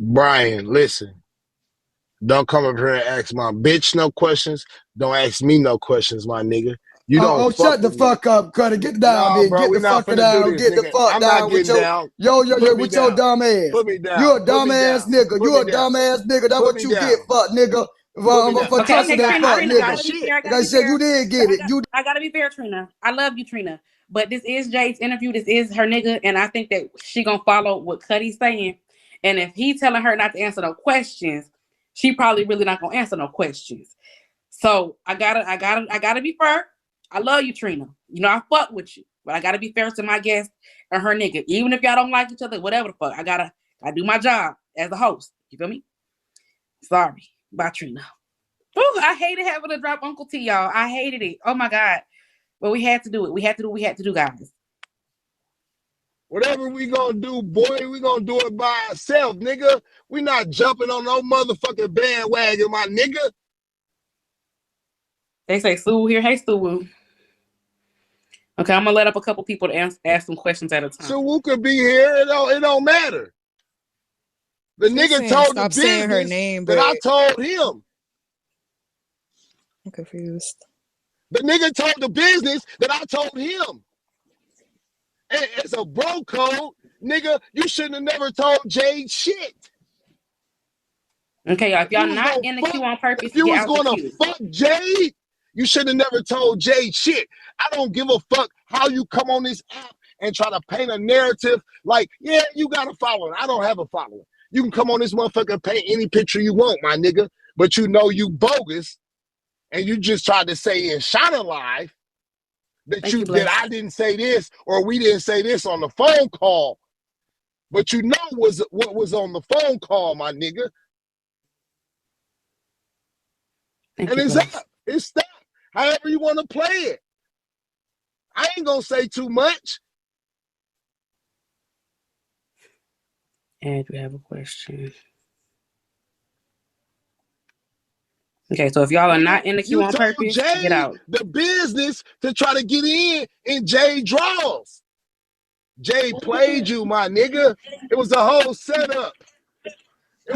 Brian, listen. Don't come up here and ask my bitch no questions. Don't ask me no questions, my nigga. You don't fuck Shut the with me. fuck up, Kutty. Get down, No, then. bro, Get we the not fuck finna do down. this, Get the nigga. fuck I'm not down with getting your down. with me your down. dumb ass. Put me down. You a Put me dumb ass down. nigga. Put You me a down. dumb ass nigga. That's Put what me you get, down. fuck nigga. Put me down. For Okay, cussing okay, that Trina, fuck Trina, I nigga. gotta be fair. I Like gotta I be said, you fair. did get it. I gotta be fair, Trina. I love you, Trina. But this is Jade's interview. This is her nigga, and I think that she gonna follow what Kutty's saying. And if he telling her not to answer no questions, she probably really not gonna answer no questions. So I gotta be fair. I love you, Trina. You know I fuck with you, but I gotta be fair to my guest and her nigga. Even if y'all don't like each other, whatever the fuck, I do my job as a host. You feel me? Sorry, bye, Trina. Ooh, I hated having to drop Uncle T, y'all. I hated it. Oh my God. But we had to do it. We had to do what we had to do, guys. Whatever we gonna do, boy, we gonna do it by ourselves, nigga. We not jumping on no motherfucking bandwagon, my nigga. They say Sue here. Hey, Sue. Okay, I'm gonna let up a couple people to ask some questions at a time. So who could be here? It don't matter. The She's nigga saying, told the stop saying her business name, that but I told him. I'm confused. The nigga told the business that I told him. And it's a bro code, nigga. You shouldn't have never told Jade shit. Okay, y'all. If y'all not in the queue on purpose, if you get was out the gonna queue. fuck Jade, you should have never told Jade shit. I don't give a fuck how you come on this app and try to paint a narrative like, yeah, you got a following. I don't have a following. You can come on this motherfucker and paint any picture you want, my nigga, but you know you bogus, and you just tried to say in Shine Alive that that I didn't say this or we didn't say this on the phone call, but you know what was on the phone call, my nigga. And it's up. It's stuck. However you want to play it. I ain't gonna say too much. And we have a question. Okay, so if y'all are not in the queue on purpose, Jade get out. The business to try to get in Jade draws. Jade played you, my nigga. It was a whole setup.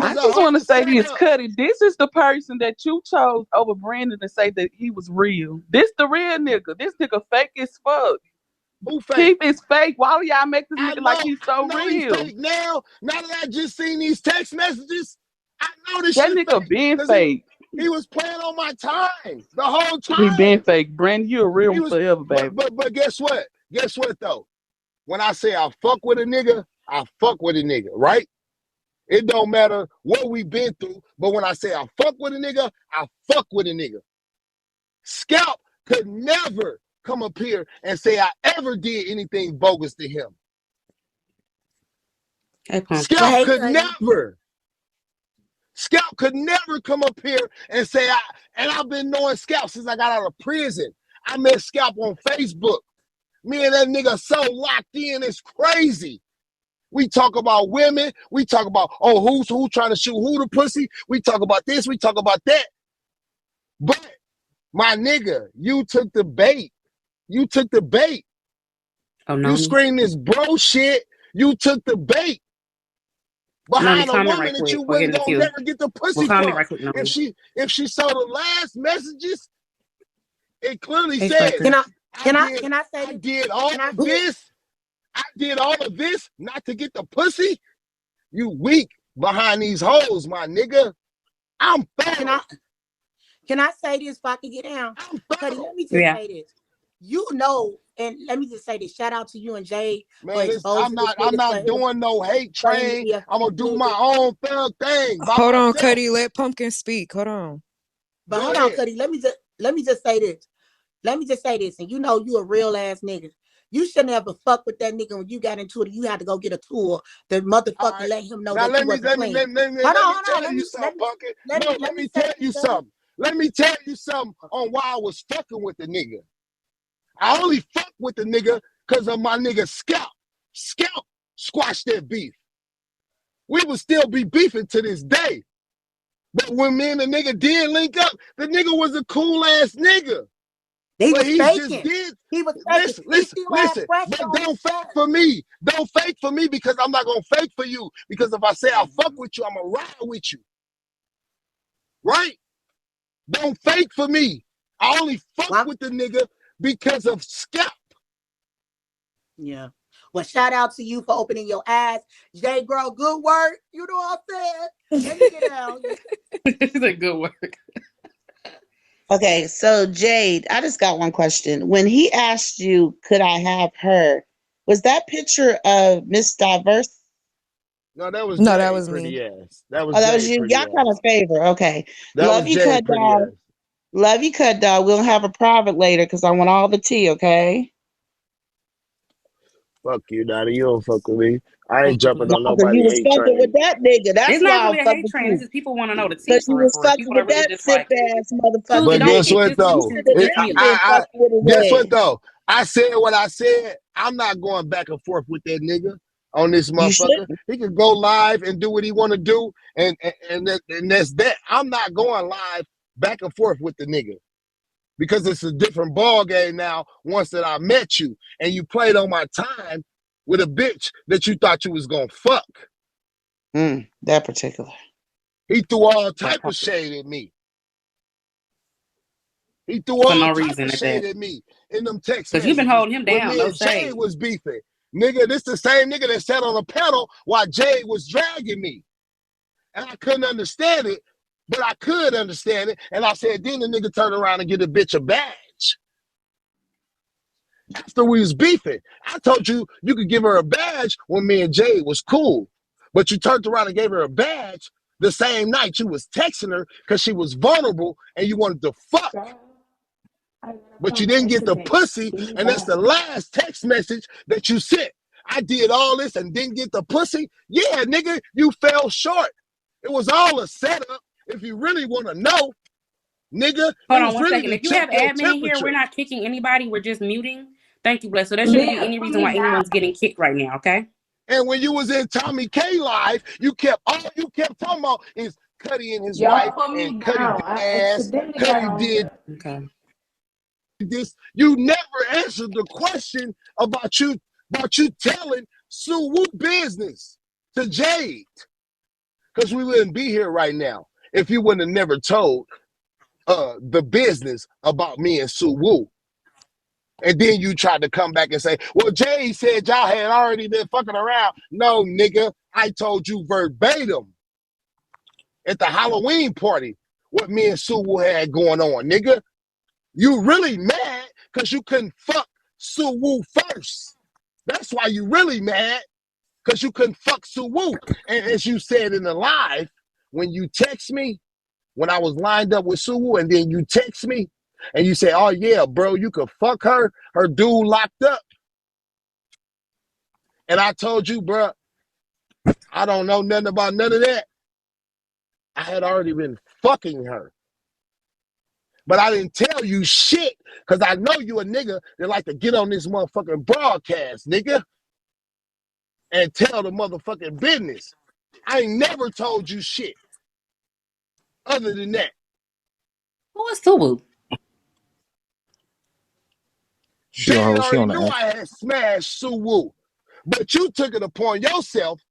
I just want to say this, Kutty. This is the person that you chose over Brandon to say that he was real. This the real nigga. This nigga fake as fuck. Who fake? Keith is fake. Why do y'all make this nigga like he's so real? He's fake now that I just seen these text messages, I know this that shit nigga fake. Been fake. He was playing on my time the whole time. He been fake. Brandon, you a real one forever, baby. But guess what? Guess what though? When I say I fuck with a nigga, I fuck with a nigga, right? It don't matter what we been through, but when I say I fuck with a nigga, I fuck with a nigga. Scalp could never come up here and say I ever did anything bogus to him. Scalp could never. Scalp could never come up here and say and I've been knowing Scalp since I got out of prison. I met Scalp on Facebook. Me and that nigga so locked in, it's crazy. We talk about women. We talk about, who's trying to shoot who the pussy. We talk about this. We talk about that. But, my nigga, you took the bait. You took the bait. Oh, no. You scream this bro shit. You took the bait. Behind a woman that you wouldn't gonna never get the pussy from. If she saw the last messages, it clearly says, Can I say I did all of this. I did all of this not to get the pussy. You weak behind these hoes, my nigga. I'm thorough. Can I say this if I can get down? Kutty, let me just say this. You know, and let me just say this. Shout out to you and Jade. Man, I'm not doing no hate train. I'm gonna do my own thug thing. Hold on, Kutty. Let Pumpkin speak. Hold on. But hold on, Kutty. Let me just say this. Let me just say this. And you know you a real ass nigga. You shouldn't have fuck with that nigga when you got into it. You had to go get a tour. The motherfucker let him know that you wasn't playing. Let me tell you something. Let me tell you something on why I was fucking with the nigga. I only fuck with the nigga because of my nigga Scalp. Scalp squashed that beef. We would still be beefing to this day. But when me and the nigga did link up, the nigga was a cool ass nigga. He But was he just faking. did. He was faking. Listen. But don't fake for me. Don't fake for me because I'm not gonna fake for you. Because if I say I fuck with you, I'm gonna ride with you. Right? Don't fake for me. I only fuck with the nigga because of scalp. Yeah. Well, shout out to you for opening your eyes. Jade, girl, good work. You know what I'm saying? Let me get out. It's a good work. Okay, so Jade, I just got one question. When he asked you, could I have her? Was that picture of Miss Diverse? No, that was No, Jade, that was pretty me. ass. That was Oh, that was Jade, you. pretty Y'all kind of ass. favor. Okay. That Love was you, Jade, Cut pretty Dog. ass. Love you, Cut Dog. We'll have a private later because I want all the tea, okay? Fuck you, Daddy. You don't fuck with me. I ain't jumping No, on because you nobody was hate fucking with train. that nigga. That's It's why not I'm really a fucking hate with train. It's you. just people want to know the tea Because you for real, was for real. fucking People are with really that just sip like, ass motherfucker. Susie, But don't guess You pick. what Just though? listen should to have just never mute. been fucking with his Guess what ass. though? I said what I said. I'm not going back and forth with that nigga on this You motherfucker. shouldn't. He can go live and do what he want to do, and that's that. I'm not going live back and forth with the nigga because it's a different ball game now. Once that I met you and you played on my time with a bitch that you thought you was gonna fuck. That particular. He threw all type of shade at me. He threw for all no type reason of at shade that. at me in them text Because you've been messages holding him when down, me no and Jade shade. was beefing. Nigga, this the same nigga that sat on a panel while Jade was dragging me. And I couldn't understand it, but I could understand it. And I said, then the nigga turned around and get a bitch a badge. After we was beefing, I told you you could give her a badge when me and Jade was cool. But you turned around and gave her a badge the same night you was texting her because she was vulnerable and you wanted to fuck. But you didn't get the pussy, and that's the last text message that you sent. I did all this and didn't get the pussy. Yeah, nigga, you fell short. It was all a setup. If you really want to know, nigga, Hold it on was one really second. to If you check have your admin in here, we're temperature. not kicking anybody. We're just muting. Thank you, Bless. So there shouldn't be any reason why anyone's getting kicked right now, okay? And when you was in Tommy K live, all you kept talking about is Kutty and his wife, and Kutty did ass, Kutty did this. You never answered the question about you telling Sue Woo business to Jade. Because we wouldn't be here right now if you wouldn't have never told the business about me and Sue Woo. And then you tried to come back and say, well, Jade said y'all had already been fucking around. No, nigga, I told you verbatim at the Halloween party what me and Sue Woo had going on, nigga. You really mad because you couldn't fuck Sue Woo first. That's why you really mad, because you couldn't fuck Sue Woo. And as you said in the live, when you text me, when I was lined up with Sue Woo, and then you text me, and you say, oh yeah, bro, you could fuck her dude locked up. And I told you, bro, I don't know nothing about none of that. I had already been fucking her. But I didn't tell you shit, because I know you a nigga that like to get on this motherfucking broadcast, nigga, and tell the motherfucking business. I ain't never told you shit other than that. Who is Suwu? Jade already knew I had smashed Sue Woo. But you took it upon yourself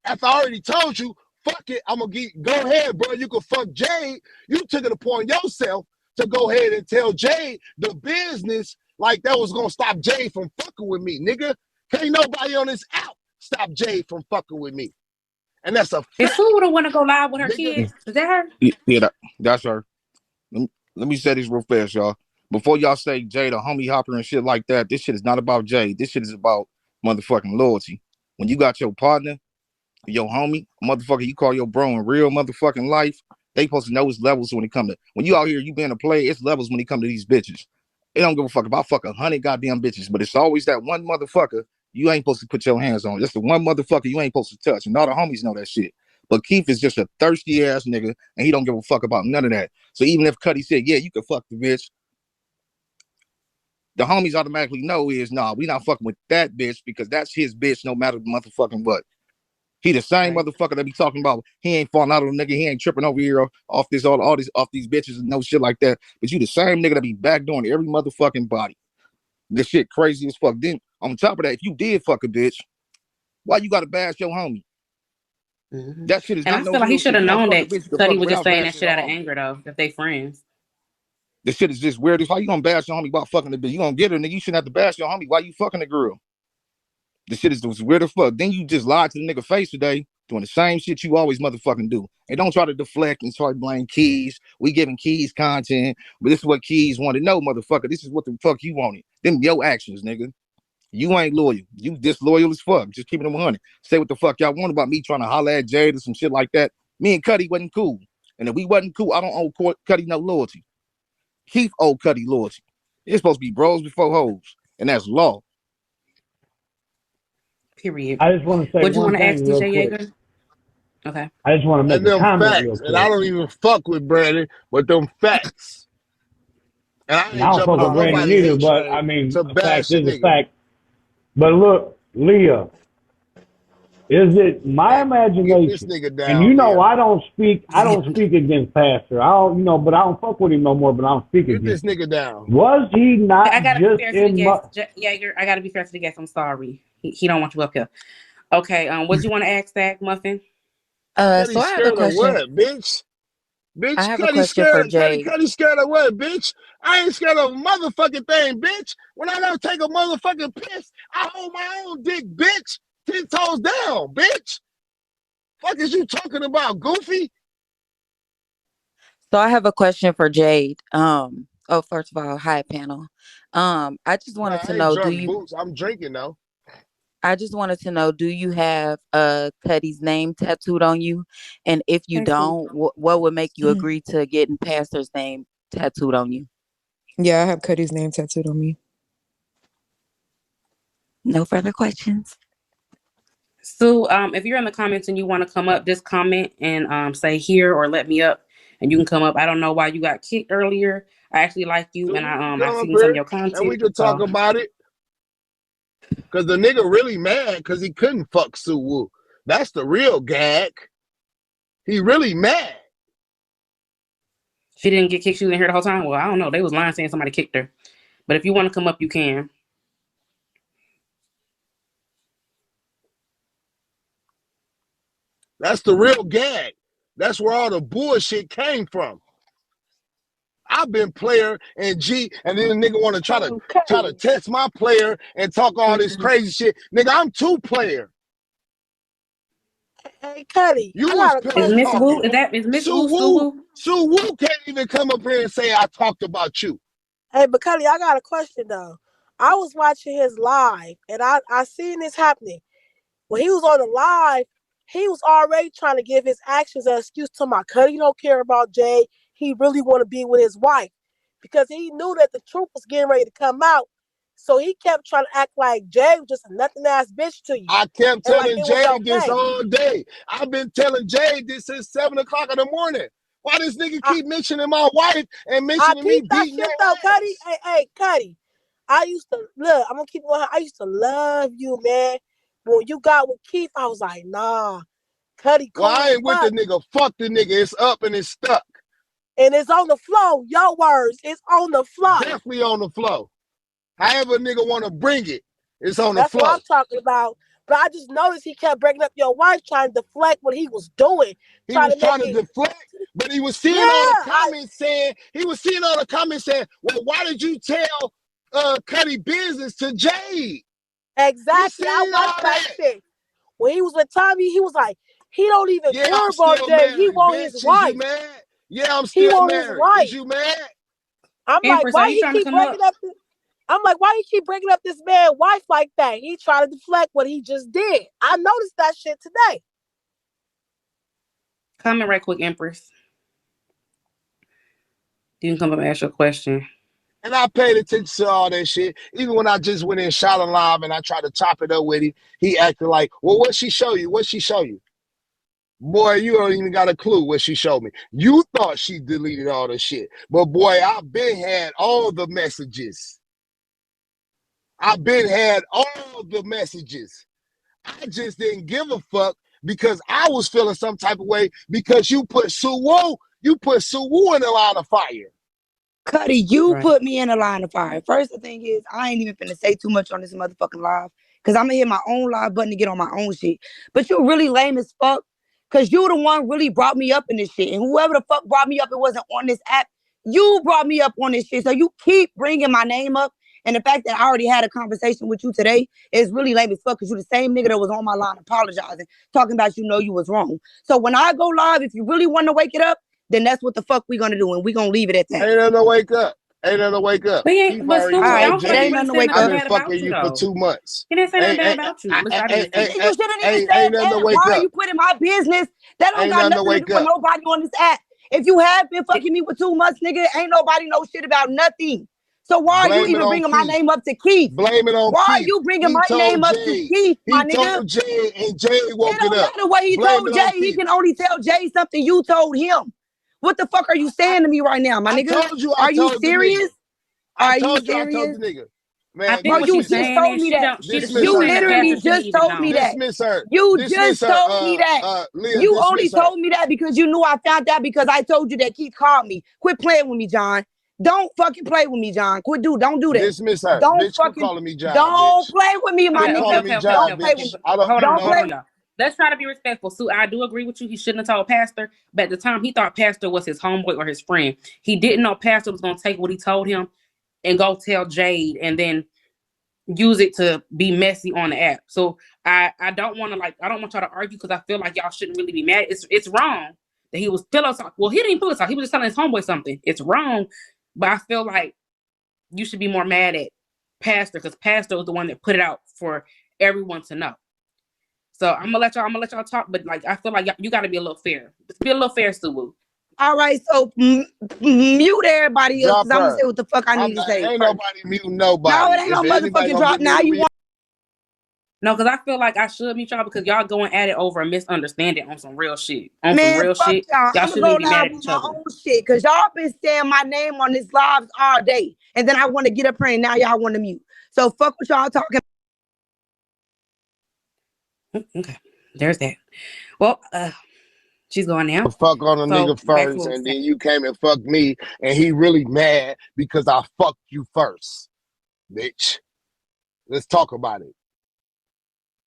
after I already told you, fuck it, I'm going to go ahead, bro, you can fuck Jade. You took it upon yourself to go ahead and tell Jade the business like that was going to stop Jade from fucking with me, nigga. Can't nobody on this app stop Jade from fucking with me. And that's a fact. Is Suwu the one to go live with her nigga. kids? Is that her? Yeah, that's her. Let me say this real fast, y'all. Before y'all say Jade a homie hopper and shit like that, this shit is not about Jade. This shit is about motherfucking loyalty. When you got your partner, your homie, motherfucker, you call your bro in real motherfucking life, they supposed to know his levels when it come to, when you out here, you being a player, it's levels when it come to these bitches. They don't give a fuck about fuck 100 goddamn bitches, but it's always that one motherfucker you ain't supposed to put your hands on. That's the one motherfucker you ain't supposed to touch, and all the homies know that shit. But Keith is just a thirsty ass nigga, and he don't give a fuck about none of that. So even if Kutty said, yeah, you can fuck the bitch, the homies automatically know is, nah, we not fucking with that bitch because that's his bitch no matter the motherfucking what. He the same motherfucker that be talking about he ain't falling out on a nigga, he ain't tripping over here off these bitches and no shit like that. But you the same nigga that be backdooring every motherfucking body. This shit crazy as fuck. Then on top of that, if you did fuck a bitch, why you gotta bash your homie? That shit is And not I no feel like he real should shit. have You gonna known fuck a that bitch, you can Kutty fuck was just without saying that bashing shit your out of homie. anger though, if they friends. This shit is just weird. It's why you gonna bash your homie about fucking the bitch. You gonna get her, nigga. You shouldn't have to bash your homie. Why you fucking the girl? This shit is weird as fuck. Then you just lied to the nigga face today, doing the same shit you always motherfucking do. And don't try to deflect and try to blame Keys. We giving Keys content, but this is what Keys want to know, motherfucker. This is what the fuck you wanted. Them your actions, nigga. You ain't loyal. You disloyal as fuck. Just keeping them 100. Say what the fuck y'all want about me trying to holler at Jade or some shit like that. Me and Kutty wasn't cool. And if we wasn't cool, I don't owe Kutty no loyalty. Keith owe Kutty loyalty. It's supposed to be bros before hoes. And that's law. Period. I just want to say What you one want to ask thing real DJ quick. Yeager? Okay. I just want to make And a them comment real facts. And I quick. don't even fuck with Brandon, but them facts. And I And I ain't don't fuck jumping with on Brandon nobody's either, hate but train I mean, to a fact bash a is a nigga. fact. But look, Leah, is it my Hey, get this imagination? nigga And you down, know, Leah. I don't speak against Pastor. I don't, but I don't fuck with him no more. But I don't speak Get this against him. nigga down. Was he I not gotta be just fair to the in guest, Yeager. I gotta be fair to the guest. I'm sorry. He don't want you up here. Okay. What you want to ask, Zach Muffin? Cutty So I have a scared of question. what, bitch? I Bitch, have a Cutty question for scared. Jade. Cutty scared of what, bitch? I ain't scared of a motherfucking thing, bitch. When I gotta take a motherfucking piss, I hold my own dick, bitch. 10 toes down, bitch. Fuck is you talking about, Goofy? So I have a question for Jade. First of all, hi panel. I just Nah, wanted to I ain't know, drunk boots. I'm drinking though. do you have Kutty's name tattooed on you? And if you Thank you. don't, what would make you agree to getting Pastor's name tattooed on you? Yeah, I have Kutty's name tattooed on me. No further questions. Sue, if you're in the comments and you want to come up, just comment and say here or let me up, and you can come up. I don't know why you got kicked earlier. I actually like you, So and you can I've come up seen some of here your content. and we can talk about it. Cause the nigga really mad because he couldn't fuck Sue Woo. That's the real gag. He really mad. She didn't get kicked. She was in here the whole time. Well, I don't know. They was lying saying somebody kicked her. But if you want to come up, you can. That's the real gag. That's where all the bullshit came from. I've been player and G, and then the nigga want to try to test my player and talk all this crazy shit. Nigga, I'm 2 player. Hey, Kutty, You I was got a Is petty question Miss Woo? though. talking. Is Miss Woo Sue Woo? Sue Woo can't even come up here and say I talked about you. Hey, but Kutty, I got a question though. I was watching his live, and I seen this happening. When he was on the live, he was already trying to give his actions an excuse to my Kutty don't care about Jay. He really want to be with his wife because he knew that the truth was getting ready to come out. So he kept trying to act like Jay was just a nothing ass bitch to you. I kept And like telling it was Jade this okay. all day. I've been telling Jade this since 7 o'clock in the morning. Why this nigga keep mentioning my wife and I mentioning me peeped that beating shit your though, Kutty. ass? Hey, Kutty. I used to look. I'm gonna keep going. I used to love you, man. But when you got with Keith, I was like, nah, Kutty Well, cool I as ain't with the fuck. nigga. Fuck the nigga. It's up and it's stuck. And it's on the flow. Your words, it's on the flow. Definitely on the flow. However a nigga want to bring it, it's on the That's flow. what I'm talking about. But I just noticed he kept breaking up your wife, trying to deflect what he was doing. He was trying to deflect, but he was seeing all the comments saying, well, why did you tell Kutty business to Jade? Exactly. I watched that shit. When he was with Tommy, he was like, he don't even Yeah, care I'm about still Jade. He married, want his bitch. Is you wife. mad? Yeah, I'm He still want his married. wife. Is you mad? I'm like, Empress, are why you he trying to keep come breaking up? I'm like, why he keep breaking up this man's wife like that? He trying to deflect what he just did. I noticed that shit today. Comment right quick, Empress. You can come up and ask your question. And I paid attention to all that shit. Even when I just went in shot him live and I tried to chop it up with him, he acted like, well, what'd she show you? What'd she show you? Boy, you don't even got a clue what she showed me. You thought she deleted all the shit. But boy, I've been had all the messages. I've been had all the messages. I just didn't give a fuck because I was feeling some type of way because you put Suwoo in the line of fire. Kutty, you put me in a line of fire. First, the thing is, I ain't even finna say too much on this motherfucking live because I'm gonna hit my own live button to get on my own shit. But you really lame as fuck because you the one really brought me up in this shit. And whoever the fuck brought me up, it wasn't on this app. You brought me up on this shit. So you keep bringing my name up. And the fact that I already had a conversation with you today is really lame as fuck because you the same nigga that was on my line apologizing, talking about you know you was wrong. So when I go live, if you really want to wake it up, then that's what the fuck we gonna do, and we gonna leave it at that. Ain't nothing to wake up. Ain't nothing to wake up. But Keep already Alright, told it ain't nothing to wake I've up. been fucking you for 2 months. He didn't say nothing bad about you. You shouldn't even say Ain't nothing to that. wake Why are up. you putting my business? That don't Ain't got nothing to nothing to wake do with up. nobody on this app. If you have been fucking me for 2 months, nigga, ain't nobody know shit about nothing. So why are you Blame it even on bringing my Keith. name up to Keith? Blame it on Why are Keith. you bringing He my told name up to Jade. Keith, my He nigga? told Jade, and Jade woke It don't it up. matter what he Blame told it on Jay. He Keith. can only tell Jay something you told him. What the fuck are you saying to me right now, my nigga? I told you I Are you told the nigga. serious? I Are you told you I told serious? the nigga. I Man, think what You she's just saying told is me she that. don't. She dismiss You her. saying the literally pastor shouldn't just even told know. me that. Dismiss her. You Dismiss just her. told me that. Leah, You dismiss only her. told me that because you knew I found out because I told you that Keith called me. Quit playing with me, John. Don't fucking play with me, John. Don't do that. Dismiss her. Don't Bitch, quit fucking, calling me John, don't bitch. play with me, my Quit Okay, calling nigga. me John, Don't play with bitch. me. Hold Don't play on, y'all. Let's try to be respectful. Sue, I do agree with you. He shouldn't have told Pastor, but at the time he thought Pastor was his homeboy or his friend. He didn't know Pastor was gonna take what he told him and go tell Jade and then use it to be messy on the app. So I don't want to I don't want y'all to argue because I feel like y'all shouldn't really be mad. It's wrong that he was pillow talk. Well, he didn't pillow talk. He was just telling his homeboy something. It's wrong, but I feel like you should be more mad at Pastor because Pastor was the one that put it out for everyone to know. So I'm gonna let y'all talk, but like I feel like you got to be a little fair. Just be a little fair, Suwu. All right, so mute everybody else because I'm gonna say what the fuck I need to say. Ain't nobody muting nobody. No, it ain't no motherfucking drop. Now you want. No, because I feel like I should mute y'all because y'all going at it over a misunderstanding on some real shit. On Man, some real fuck shit. y'all. Y'all I'm shouldn't gonna even go be mad live at on each my other. own shit because y'all been saying my name on this lives all day, and then I want to get up here and now y'all want to mute. So fuck what y'all talking. Okay, there's that. Well, she's going now. Fuck on a nigga first, and then you came and fucked me, and he really mad because I fucked you first, bitch. Let's talk about it.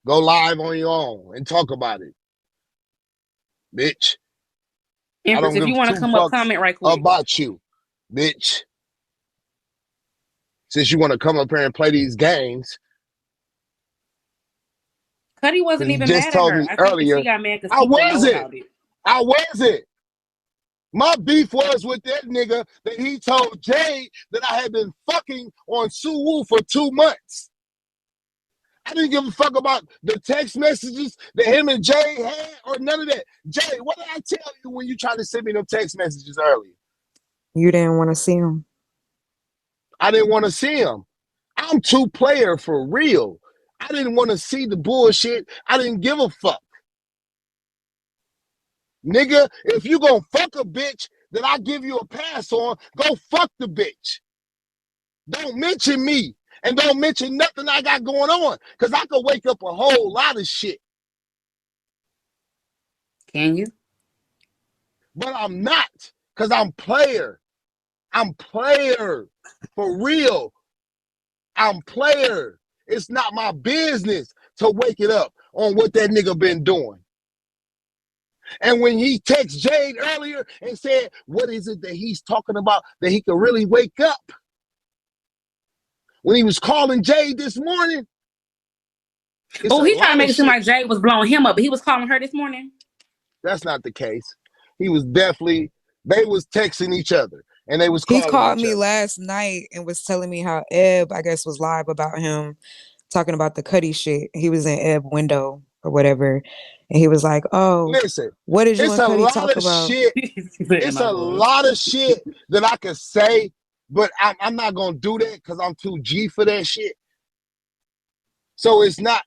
Go live on your own and talk about it, bitch. Empress, if you want to come up, comment right quick about you, bitch. Since you want to come up here and play these games. Kutty wasn't even just mad told at her. me I think earlier. she got mad because I people know wasn't. about it. I wasn't. My beef was with that nigga that he told Jade that I had been fucking on Suwoo for 2 months. I didn't give a fuck about the text messages that him and Jade had or none of that. Jade, what did I tell you when you tried to send me them text messages earlier? You didn't want to see him. I didn't want to see him. I'm two-player for real. I didn't want to see the bullshit. I didn't give a fuck. Nigga, if you gonna fuck a bitch that I give you a pass on, go fuck the bitch. Don't mention me. And don't mention nothing I got going on. Because I could wake up a whole lot of shit. Can you? But I'm not. Because I'm player. I'm player. For real. I'm player. It's not my business to wake it up on what that nigga been doing. And when he texted Jade earlier and said, what is it that he's talking about that he could really wake up? When he was calling Jade this morning. Oh, he trying to make it seem like Jade was blowing him up, but he was calling her this morning. That's not the case. He was definitely, they was texting each other and they was calling He called each me other. last night and was telling me how Eb, I guess, was live about him talking about the Kutty shit. He was in Eb window or whatever. And he was like, oh, listen, what did you and Kutty talk about? It's a lot of shit that I could say, but I'm not going to do that because I'm too G for that shit. So it's not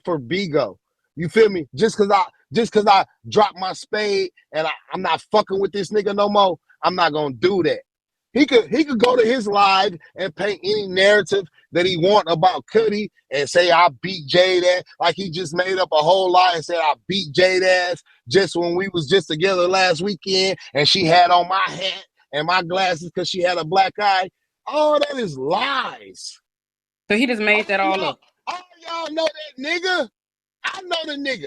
for BIGO. You feel me? Just cause I dropped my spade and I'm not fucking with this nigga no more, I'm not gonna do that. He could go to his live and paint any narrative that he want about Kutty and say I beat Jade ass. Like he just made up a whole lie and said I beat Jade ass just when we was just together last weekend and she had on my hat and my glasses because she had a black eye. All that is lies. So he just made that all up. All y'all know that nigga. I know the nigga.